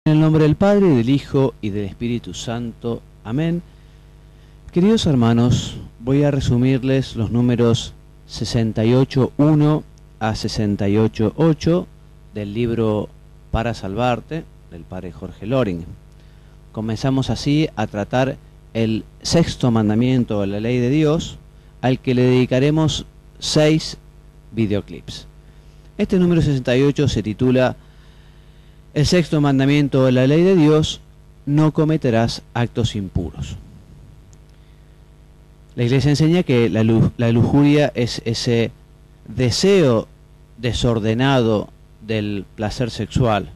En el nombre del Padre, del Hijo y del Espíritu Santo. Amén. Queridos hermanos, voy a resumirles los números 68.1 a 68.8 del libro Para Salvarte, del Padre Jorge Loring. Comenzamos así a tratar el sexto mandamiento de la ley de Dios, al que le dedicaremos 6 videoclips. Este número 68 se titula El sexto mandamiento de la ley de Dios: no cometerás actos impuros. La Iglesia enseña que la lujuria es ese deseo desordenado del placer sexual.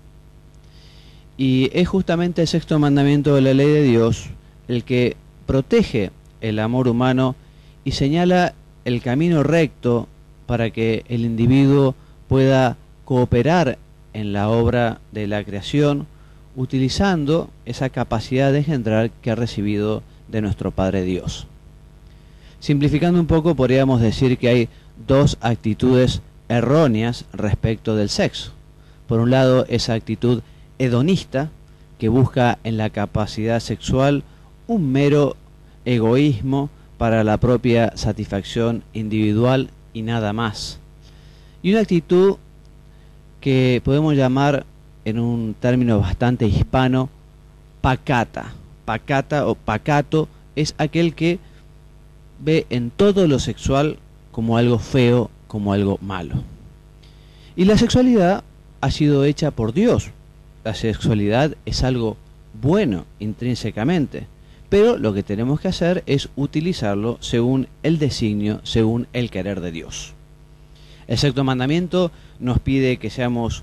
Y es justamente el sexto mandamiento de la ley de Dios el que protege el amor humano y señala el camino recto para que el individuo pueda cooperar en la obra de la creación, utilizando esa capacidad de engendrar que ha recibido de nuestro Padre Dios. Simplificando un poco, podríamos decir que hay dos actitudes erróneas respecto del sexo. Por un lado, esa actitud hedonista, que busca en la capacidad sexual un mero egoísmo para la propia satisfacción individual y nada más. Y una actitud que podemos llamar, en un término bastante hispano, pacata. Pacata o pacato es aquel que ve en todo lo sexual como algo feo, como algo malo. Y la sexualidad ha sido hecha por Dios. La sexualidad es algo bueno intrínsecamente, pero lo que tenemos que hacer es utilizarlo según el designio, según el querer de Dios. El sexto mandamiento nos pide que seamos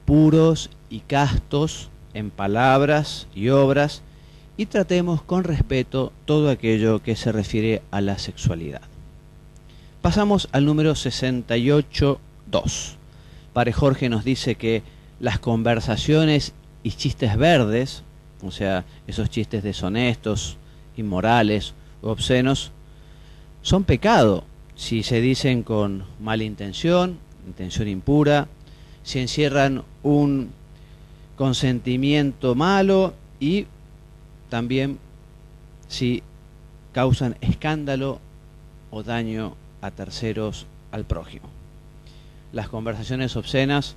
puros y castos en palabras y obras y tratemos con respeto todo aquello que se refiere a la sexualidad. Pasamos al número 68.2. Padre Jorge nos dice que las conversaciones y chistes verdes, o sea, esos chistes deshonestos, inmorales o obscenos, son pecado si se dicen con mala intención, intención impura, si encierran un consentimiento malo y también si causan escándalo o daño a terceros, al prójimo. Las conversaciones obscenas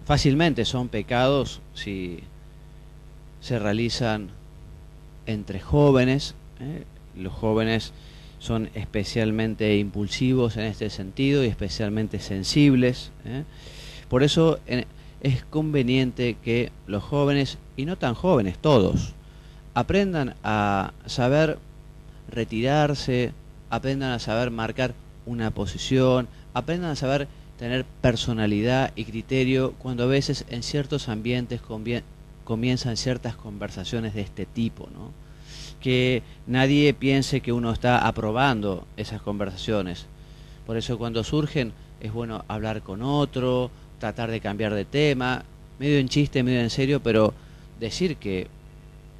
fácilmente son pecados si se realizan entre jóvenes. Los jóvenes son especialmente impulsivos en este sentido y especialmente sensibles. Por eso es conveniente que los jóvenes, y no tan jóvenes todos, aprendan a saber retirarse, aprendan a saber marcar una posición, aprendan a saber tener personalidad y criterio cuando a veces en ciertos ambientes comienzan ciertas conversaciones de este tipo, ¿no? Que nadie piense que uno está aprobando esas conversaciones. Por eso cuando surgen es bueno hablar con otro, tratar de cambiar de tema, medio en chiste, medio en serio, pero decir que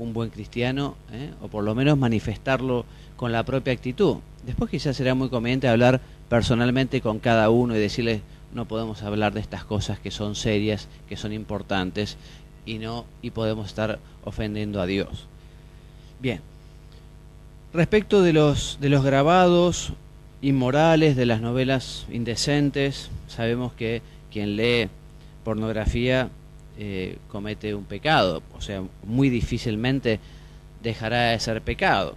un buen cristiano, o por lo menos manifestarlo con la propia actitud. Después quizás será muy conveniente hablar personalmente con cada uno y decirle: no podemos hablar de estas cosas que son serias, que son importantes, y podemos estar ofendiendo a Dios. Bien, respecto de los grabados inmorales, de las novelas indecentes, sabemos que quien lee pornografía comete un pecado, o sea, muy difícilmente dejará de ser pecado.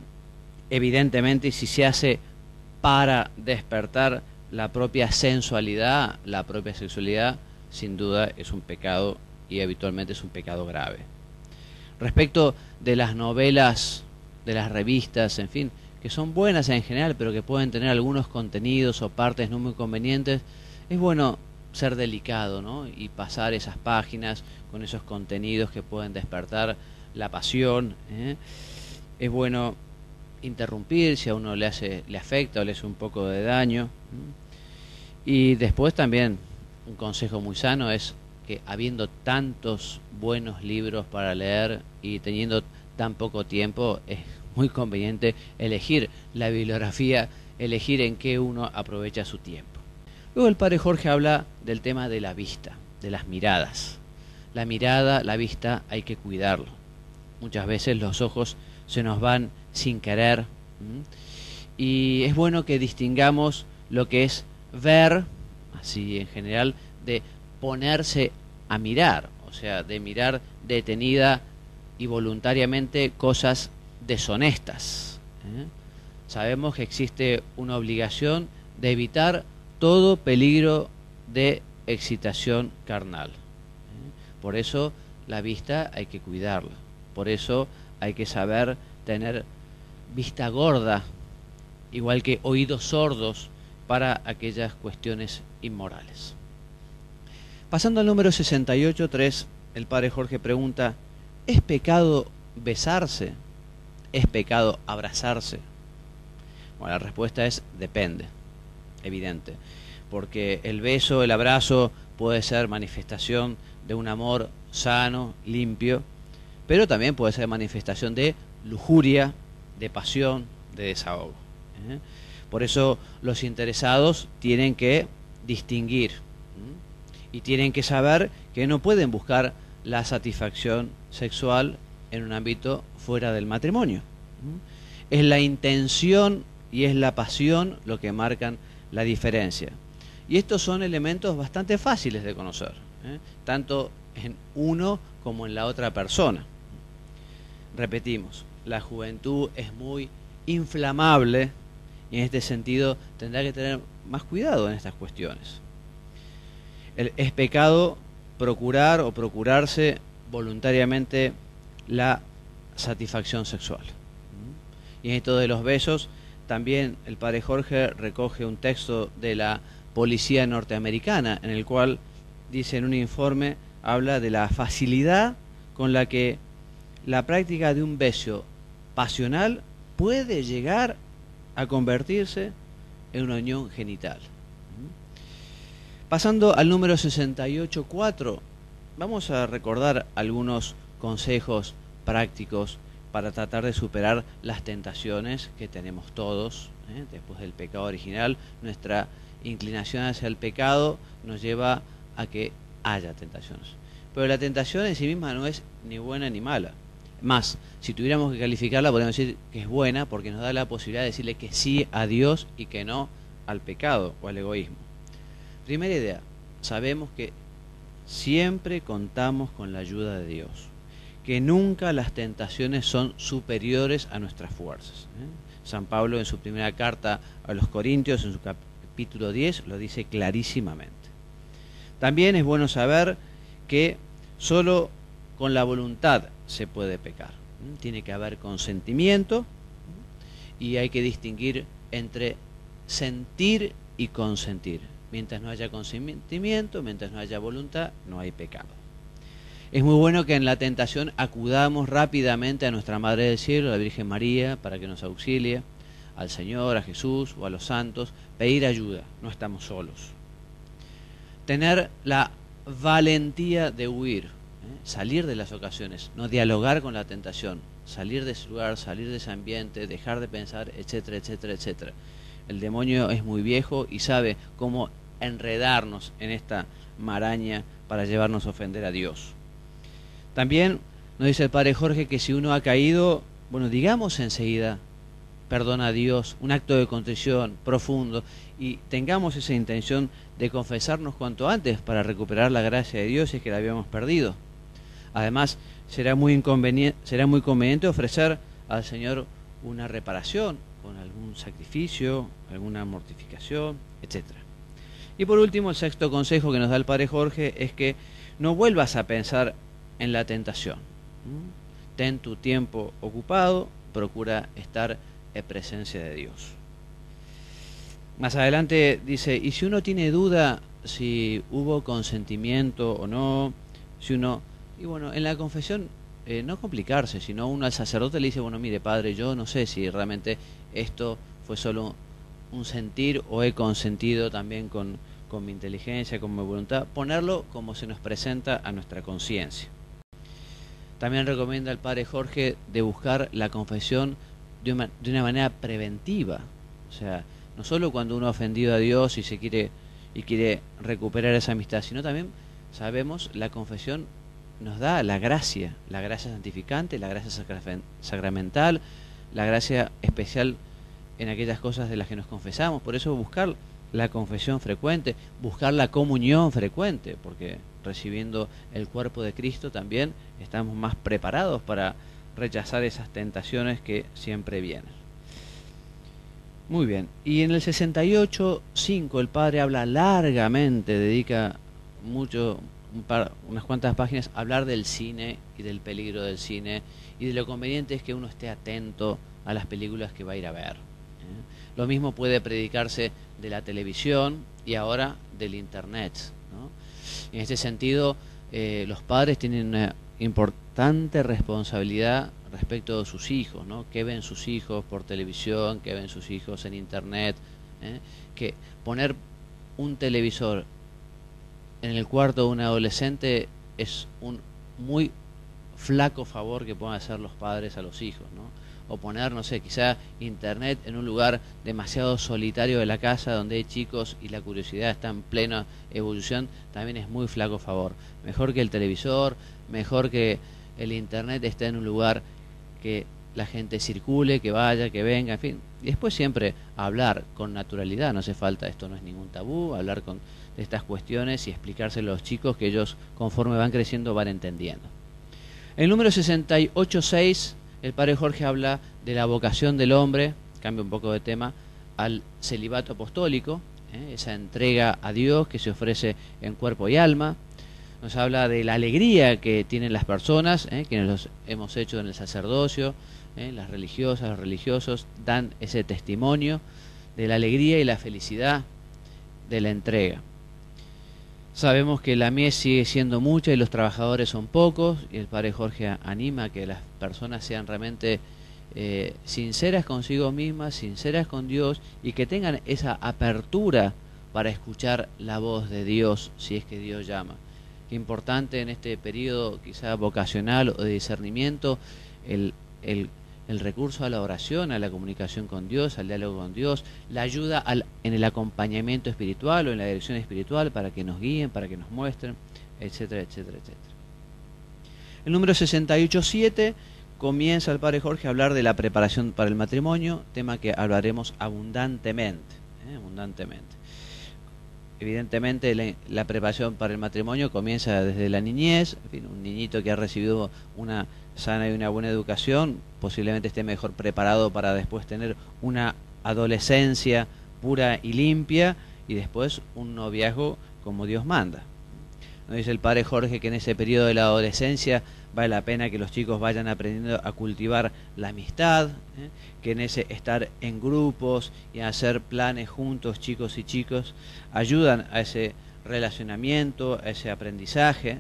Evidentemente, si se hace para despertar la propia sensualidad, la propia sexualidad, sin duda es un pecado, y habitualmente es un pecado grave. Respecto de las novelas, de las revistas, en fin, que son buenas en general, pero que pueden tener algunos contenidos o partes no muy convenientes, es bueno ser delicado, ¿no? Y pasar esas páginas con esos contenidos que pueden despertar la pasión. Es bueno interrumpir si a uno le afecta o le hace un poco de daño. Y después también un consejo muy sano es que, habiendo tantos buenos libros para leer y teniendo tan poco tiempo, es muy conveniente elegir la bibliografía, elegir en qué uno aprovecha su tiempo. Luego el Padre Jorge habla del tema de la vista, de las miradas. la mirada, la vista, hay que cuidarlo. Muchas veces los ojos se nos van sin querer. Y es bueno que distingamos lo que es ver, así en general, de ponerse a mirar, o sea, de mirar detenida y voluntariamente cosas deshonestas. Sabemos que existe una obligación de evitar todo peligro de excitación carnal. Por eso la vista hay que cuidarla. Por eso hay que saber tener vista gorda, igual que oídos sordos para aquellas cuestiones inmorales. Pasando al número 68.3, el padre Jorge pregunta: ¿es pecado besarse? ¿Es pecado abrazarse? Bueno, la respuesta es depende, evidente, porque el beso, el abrazo puede ser manifestación de un amor sano, limpio, pero también puede ser manifestación de lujuria, de pasión, de desahogo. Por eso los interesados tienen que distinguir y tienen que saber que no pueden buscar la satisfacción sexual en un ámbito fuera del matrimonio. Es la intención y es la pasión lo que marcan la diferencia. Y estos son elementos bastante fáciles de conocer, tanto en uno como en la otra persona. Repetimos, la juventud es muy inflamable y en este sentido tendrá que tener más cuidado en estas cuestiones. Es pecado procurar o procurarse voluntariamente la satisfacción sexual. Y en esto de los besos, también el padre Jorge recoge un texto de la policía norteamericana en el cual dice en un informe, habla de la facilidad con la que la práctica de un beso pasional puede llegar a convertirse en una unión genital. Pasando al número 68.4, vamos a recordar algunos consejos prácticos para tratar de superar las tentaciones que tenemos todos. Después del pecado original, nuestra inclinación hacia el pecado nos lleva a que haya tentaciones. Pero la tentación en sí misma no es ni buena ni mala. Más, si tuviéramos que calificarla, podríamos decir que es buena porque nos da la posibilidad de decirle que sí a Dios y que no al pecado o al egoísmo. Primera idea, sabemos que siempre contamos con la ayuda de Dios, que nunca las tentaciones son superiores a nuestras fuerzas. San Pablo en su primera carta a los Corintios, en su capítulo 10, lo dice clarísimamente. También es bueno saber que solo con la voluntad se puede pecar. Tiene que haber consentimiento y hay que distinguir entre sentir y consentir. Mientras no haya consentimiento, mientras no haya voluntad, no hay pecado. Es muy bueno que en la tentación acudamos rápidamente a nuestra Madre del Cielo, a la Virgen María, para que nos auxilie, al Señor, a Jesús o a los santos, pedir ayuda, no estamos solos. Tener la valentía de huir, salir de las ocasiones, no dialogar con la tentación, salir de ese lugar, salir de ese ambiente, dejar de pensar, etcétera, etcétera, etcétera. El demonio es muy viejo y sabe cómo enredarnos en esta maraña para llevarnos a ofender a Dios. También nos dice el padre Jorge que si uno ha caído, bueno, digamos enseguida, perdona a Dios, un acto de contrición profundo, y tengamos esa intención de confesarnos cuanto antes para recuperar la gracia de Dios si es que la habíamos perdido. Además, será muy conveniente ofrecer al Señor una reparación con algún sacrificio, alguna mortificación, etc. Y por último, el sexto consejo que nos da el padre Jorge es que no vuelvas a pensar en la tentación. Ten tu tiempo ocupado, procura estar en presencia de Dios. Más adelante dice, y si uno tiene duda si hubo consentimiento o no, y bueno, en la confesión no complicarse, sino uno al sacerdote le dice, bueno, mire padre, yo no sé si realmente esto fue solo un sentir o he consentido también con mi inteligencia, con mi voluntad, ponerlo como se nos presenta a nuestra conciencia. También recomienda el padre Jorge de buscar la confesión de una manera preventiva, o sea, no solo cuando uno ha ofendido a Dios y quiere recuperar esa amistad, sino también sabemos la confesión nos da la gracia santificante, la gracia sacramental, la gracia especial en aquellas cosas de las que nos confesamos. Por eso buscar la confesión frecuente, buscar la comunión frecuente, porque recibiendo el cuerpo de Cristo también estamos más preparados para rechazar esas tentaciones que siempre vienen. Muy bien, y en el 68.5 el padre habla largamente, dedica unas cuantas páginas a hablar del cine y del peligro del cine y de lo conveniente es que uno esté atento a las películas que va a ir a ver. Lo mismo puede predicarse de la televisión y ahora del internet, ¿no? En este sentido, los padres tienen una importante responsabilidad respecto de sus hijos, ¿no? ¿Qué ven sus hijos por televisión? ¿Qué ven sus hijos en internet? Que poner un televisor en el cuarto de un adolescente es un muy flaco favor que puedan hacer los padres a los hijos, ¿no? O poner, no sé, quizá internet en un lugar demasiado solitario de la casa donde hay chicos y la curiosidad está en plena evolución, también es muy flaco favor. Mejor que el televisor, mejor que el internet esté en un lugar que la gente circule, que vaya, que venga, en fin. Y después siempre hablar con naturalidad, no hace falta, esto no es ningún tabú, hablar de estas cuestiones y explicárselo a los chicos que ellos conforme van creciendo van entendiendo. El número 68.6, el padre Jorge habla de la vocación del hombre, cambia un poco de tema, al celibato apostólico, esa entrega a Dios que se ofrece en cuerpo y alma. Nos habla de la alegría que tienen las personas, quienes los hemos hecho en el sacerdocio, las religiosas, los religiosos, dan ese testimonio de la alegría y la felicidad de la entrega. Sabemos que la mies sigue siendo mucha y los trabajadores son pocos, y el padre Jorge anima a que las personas sean realmente sinceras consigo mismas, sinceras con Dios, y que tengan esa apertura para escuchar la voz de Dios, si es que Dios llama. Qué importante en este periodo quizá vocacional o de discernimiento el recurso a la oración, a la comunicación con Dios, al diálogo con Dios, la ayuda en el acompañamiento espiritual o en la dirección espiritual para que nos guíen, para que nos muestren, etcétera, etcétera, etcétera. El número 68.7 comienza el padre Jorge a hablar de la preparación para el matrimonio, tema que hablaremos abundantemente, abundantemente. Evidentemente la preparación para el matrimonio comienza desde la niñez, en fin, un niñito que ha recibido una sana y una buena educación posiblemente esté mejor preparado para después tener una adolescencia pura y limpia y después un noviazgo como Dios manda. Nos dice el padre Jorge que en ese periodo de la adolescencia vale la pena que los chicos vayan aprendiendo a cultivar la amistad, que en ese estar en grupos y hacer planes juntos, chicos y chicos, ayudan a ese relacionamiento, a ese aprendizaje,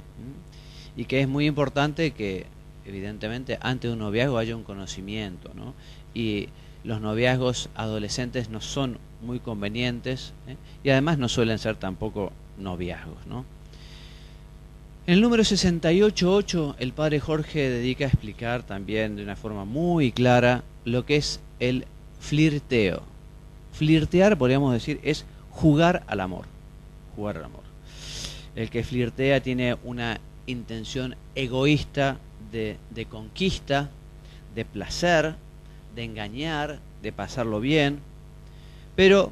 y que es muy importante que evidentemente antes de un noviazgo haya un conocimiento, ¿no? Y los noviazgos adolescentes no son muy convenientes, y además no suelen ser tampoco noviazgos, ¿no? En el número 68.8 el padre Jorge dedica a explicar también de una forma muy clara lo que es el flirteo. Flirtear, podríamos decir, es jugar al amor. Jugar al amor. El que flirtea tiene una intención egoísta de conquista, de placer, de engañar, de pasarlo bien, pero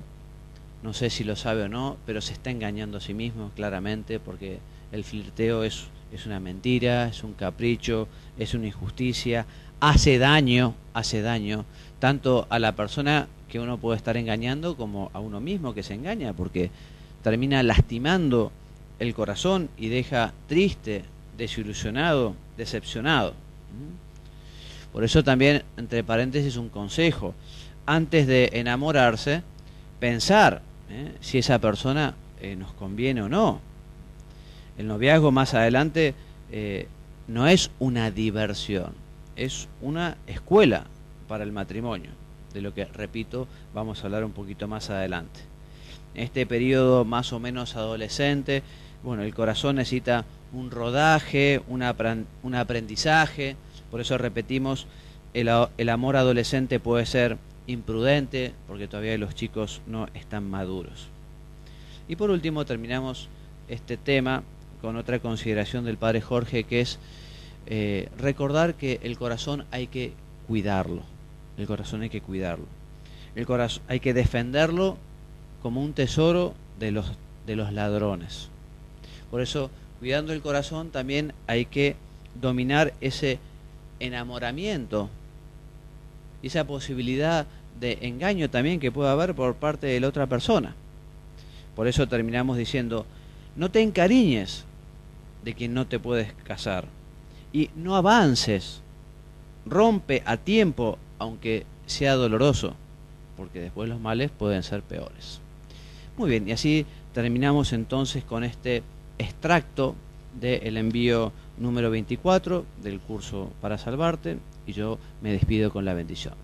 no sé si lo sabe o no, pero se está engañando a sí mismo claramente, porque el flirteo es una mentira, es un capricho, es una injusticia, hace daño tanto a la persona que uno puede estar engañando como a uno mismo que se engaña, porque termina lastimando el corazón y deja triste, desilusionado, decepcionado. Por eso también, entre paréntesis, un consejo: antes de enamorarse, pensar si esa persona nos conviene o no. El noviazgo más adelante no es una diversión, es una escuela para el matrimonio, de lo que, repito, vamos a hablar un poquito más adelante. En este periodo más o menos adolescente, bueno, el corazón necesita un rodaje, un aprendizaje, por eso repetimos, el amor adolescente puede ser imprudente, porque todavía los chicos no están maduros. Y por último terminamos este tema con otra consideración del padre Jorge, que es recordar que el corazón hay que cuidarlo. El corazón hay que cuidarlo. El corazón hay que defenderlo como un tesoro de los ladrones. Por eso, cuidando el corazón, también hay que dominar ese enamoramiento, esa posibilidad de engaño también que puede haber por parte de la otra persona. Por eso terminamos diciendo, no te encariñes de quien no te puedes casar y no avances, rompe a tiempo aunque sea doloroso, porque después los males pueden ser peores. Muy bien, y así terminamos entonces con este extracto del envío número 24 del curso para salvarte, y yo me despido con la bendición.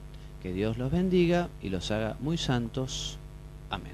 Que Dios los bendiga y los haga muy santos. Amén.